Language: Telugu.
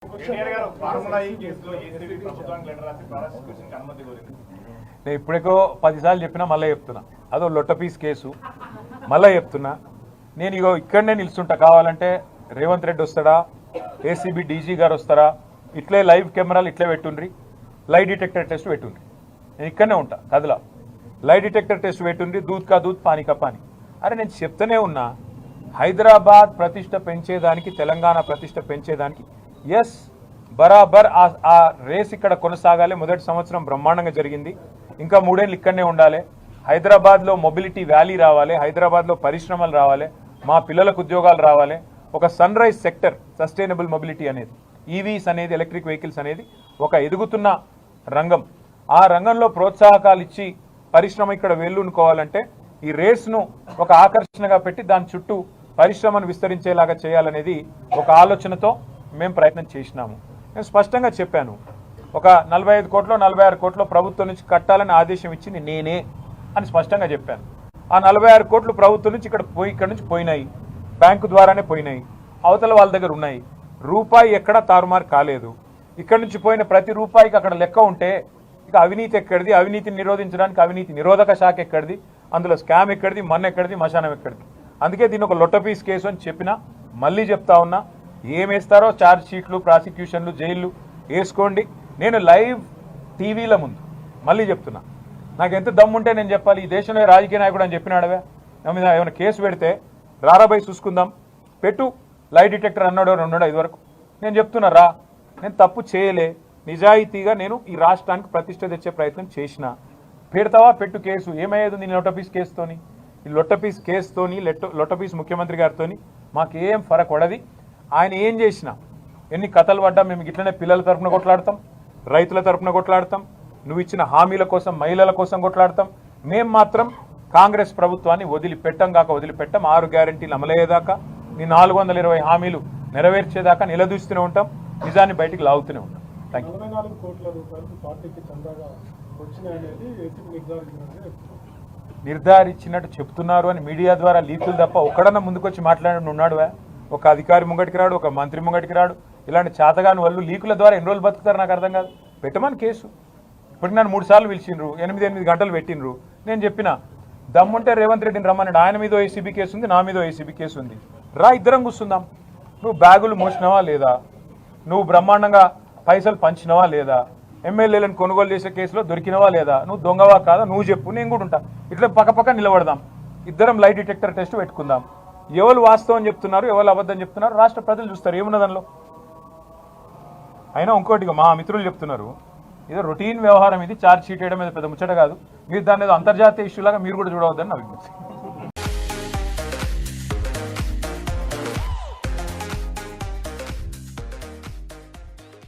నేను ఇప్పుడేకో 10 సార్లు చెప్పినా మళ్ళీ చెప్తున్నా, అదో లొట్ట పీస్ కేసు మళ్ళీ చెప్తున్నా. నేను ఇగో ఇక్కడనే నిల్చుంటా, కావాలంటే రేవంత్ రెడ్డి వస్తాడా, ఏసీబీ డీజీ గారు వస్తారా, ఇట్లే లైవ్ కెమెరాలు ఇట్లే పెట్టుండ్రి, లై డిటెక్టర్ టెస్ట్ పెట్టుండ్రి, నేను ఇక్కడనే ఉంటా కదలా. లై డిటెక్టర్ టెస్ట్ పెట్టుండ్రి, దూద్ కా దూద్ పానీ కా పానీ. అరే నేను చెప్తూనే ఉన్నా, హైదరాబాద్ ప్రతిష్ట పెంచేదానికి, తెలంగాణ ప్రతిష్ట పెంచేదానికి ఎస్ బరాబర్ ఆ రేస్ ఇక్కడ కొనసాగాలి. మొదటి సంవత్సరం బ్రహ్మాండంగా జరిగింది, ఇంకా 3 ఏళ్ళు ఇక్కడనే ఉండాలి. హైదరాబాద్లో మొబిలిటీ వ్యాలీ రావాలి, హైదరాబాద్లో పరిశ్రమలు రావాలి, మా పిల్లలకు ఉద్యోగాలు రావాలి. ఒక sunrise sector, sustainable mobility అనేది, ఈవీస్ అనేది, ఎలక్ట్రిక్ వెహికల్స్ అనేది ఒక ఎదుగుతున్న రంగం. ఆ రంగంలో ప్రోత్సాహకాలు ఇచ్చి పరిశ్రమ ఇక్కడ వేళ్ళూనుకోవాలంటే ఈ రేస్ను ఒక ఆకర్షణగా పెట్టి దాని చుట్టూ పరిశ్రమను విస్తరించేలాగా చేయాలనేది ఒక ఆలోచనతో మేము ప్రయత్నం చేసినాము. నేను స్పష్టంగా చెప్పాను, ఒక 45 కోట్లో 46 కోట్లో ప్రభుత్వం నుంచి కట్టాలని ఆదేశం ఇచ్చింది నేనే అని స్పష్టంగా చెప్పాను. ఆ 46 కోట్లు ప్రభుత్వం నుంచి ఇక్కడ నుంచి పోయినాయి, బ్యాంకు ద్వారానే పోయినాయి, అవతల వాళ్ళ దగ్గర ఉన్నాయి. రూపాయి ఎక్కడా తారుమారు కాలేదు. ఇక్కడి నుంచి పోయిన ప్రతి రూపాయికి అక్కడ లెక్క ఉంటే ఇక అవినీతి ఎక్కడిది, అవినీతిని నిరోధించడానికి అవినీతి నిరోధక శాఖ ఎక్కడిది, అందులో స్కామ్ ఎక్కడిది, మన్ ఎక్కడిది, మశానం ఎక్కడిది. అందుకే దీన్ని ఒక లొట్టపీస్ కేసు అని చెప్పినా, మళ్ళీ చెప్తా ఉన్నా, ఏమేస్తారో ఛార్జ్ షీట్లు, ప్రాసిక్యూషన్లు, జైళ్ళు వేసుకోండి. నేను లైవ్ టీవీల ముందు మళ్ళీ చెప్తున్నా, నాకు ఎంత దమ్ముంటే నేను చెప్పాలి. ఈ దేశంలో రాజకీయ నాయకుడు అని చెప్పినాడవే, నా మీద ఏమైనా కేసు పెడితే రారాబాయి చూసుకుందాం, పెట్టు లై డిటెక్టర్ అన్నాడో 2 వరకు. నేను చెప్తున్నా రా, నేను తప్పు చేయలే, నిజాయితీగా నేను ఈ రాష్ట్రానికి ప్రతిష్ట తెచ్చే ప్రయత్నం చేసిన. పెడతావా పెట్టు కేసు, ఏమయ్యేది నీ లొట్టపీస్ కేసుతోని? ఈ లొట్టపీస్ కేసుతోని, లొట్టపీస్ ముఖ్యమంత్రి గారితోని మాకేం ఫరక్ పడది. ఆయన ఏం చేసినా, ఎన్ని కథలు పడ్డా మేము ఇట్లనే పిల్లల తరపున కొట్లాడతాం, రైతుల తరపున కొట్లాడతాం, నువ్వు ఇచ్చిన హామీల కోసం, మహిళల కోసం కొట్లాడతాం. మేం మాత్రం కాంగ్రెస్ ప్రభుత్వాన్ని వదిలిపెట్టం. 6 గ్యారెంటీలు అమలయ్యేదాకా, నీ 420 హామీలు నెరవేర్చేదాకా నిలదూస్తూనే ఉంటాం, నిజాన్ని బయటికి లాగుతూనే ఉంటాం. Thank you. 44 కోట్ల రూపాయలు పార్టీకి చందాగా వచ్చినాయనేది ఏసీబీ నిర్ధారించినట్టు చెప్తున్నారు అని మీడియా ద్వారా లీకులు తప్ప ఒక్కడన్నా ముందుకొచ్చి మాట్లాడి ఉన్నాడు? ఒక అధికారి ముంగటికి రాడు, ఒక మంత్రి ముంగటికి రాడు. ఇలాంటి చేతగాని వాళ్ళు లీకుల ద్వారా ఎన్ని రోజులు బతుకుతారు నాకు అర్థం కాదు. పెట్టమని కేసు. ఇప్పటికి నన్ను 3 సార్లు పిలిచిండ్రు, 8 గంటలు పెట్టిండ్రు. నేను చెప్పిన దమ్ముంటే రేవంత్ రెడ్డిని రమ్మన్నాడు, ఆయన మీద ఏసీబీ కేసు ఉంది, నా మీద ఏసీబీ కేసు ఉంది, రా ఇద్దరం కూర్చుందాం. నువ్వు బ్యాగులు మోసినావా లేదా, నువ్వు బ్రహ్మాండంగా పైసలు పంచినవా లేదా, ఎమ్మెల్యేలను కొనుగోలు చేసే కేసులో దొరికినవా లేదా, నువ్వు దొంగవా కాదా నువ్వు చెప్పు, నేను కూడా ఉంటా. ఇట్లా పక్క నిలబడదాం, ఇద్దరం లై డిటెక్టర్ టెస్ట్ పెట్టుకుందాం. ఎవరు వాస్తవం చెప్తున్నారు, ఎవరు అబద్ధం చెప్తున్నారు రాష్ట్ర ప్రజలు చూస్తారు. ఏమున్నదానిలో అయినా ఇంకోటిగా మా మిత్రులు చెప్తున్నారు, ఏదో రొటీన్ వ్యవహారం ఇది, ఛార్జ్ షీట్ వేయడం మీద పెద్ద ముచ్చట కాదు, మీరు దాని ఏదో అంతర్జాతీయ ఇష్యూలాగా మీరు కూడా చూడవద్దని నా విజ్ఞప్తి.